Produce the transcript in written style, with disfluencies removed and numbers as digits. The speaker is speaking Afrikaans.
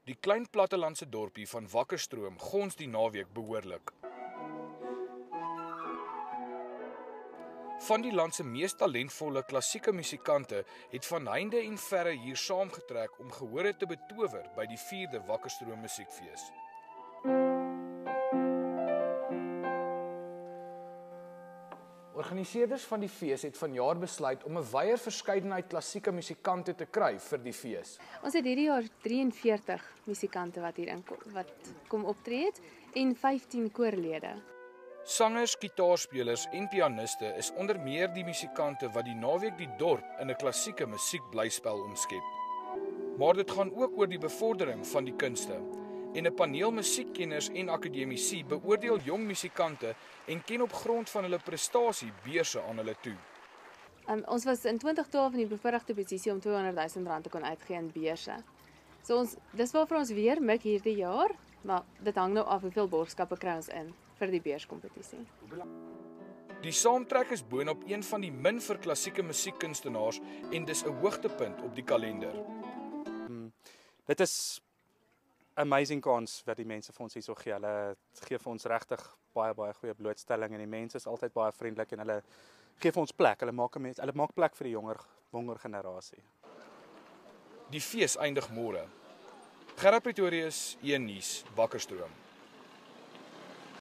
Die klein plattelandse dorpie van Wakkerstroom gons die naweek behoorlik. Van die land se mees talentvolle klassieke musikante het van heinde en verre hier saamgetrek om gehore te betower by die 4de Wakkerstroom musiekfees. Organiseerders van die fees het vanjaar besluit om 'n wyeer verskeidenheid klassieke musikante te kry vir die fees. Ons het hierdie jaar 43 musikante wat hier kom optree het en 15 koorlede. Sangers, gitaarspelers en pianiste is onder meer die musikante wat die naweek die dorp in 'n klassieke musiekblyspel omskep. Maar dit gaan ook oor die bevordering van die kunste. En 'n paneel musiekkenners en akademici beoordeel jong musikante en ken op grond van hulle prestasie beurse aan hulle toe. Ons was in 2012 in die bevoorregte posisie om R200,000 te kon uitgee in beurse. So dis waarvoor ons weer mik hierdie jaar, maar dit hang nou af hoeveel borgskappe kry ons in vir die beurskompetisie. Die saamtrek is boonop een van die min vir klassieke musiekkunstenaars en dis 'n hoogtepunt op die kalender. Dit is amazing kans wat die mense vir ons hierso gee. Hulle gee vir ons regtig baie goeie blootstelling en die mense is altyd baie vriendelik en hulle gee vir ons plek. Hulle maak plek vir die jonger generasie. Die fees eindig môre. Gerard Pretorius, 1 Nuus, Wakkerstroom.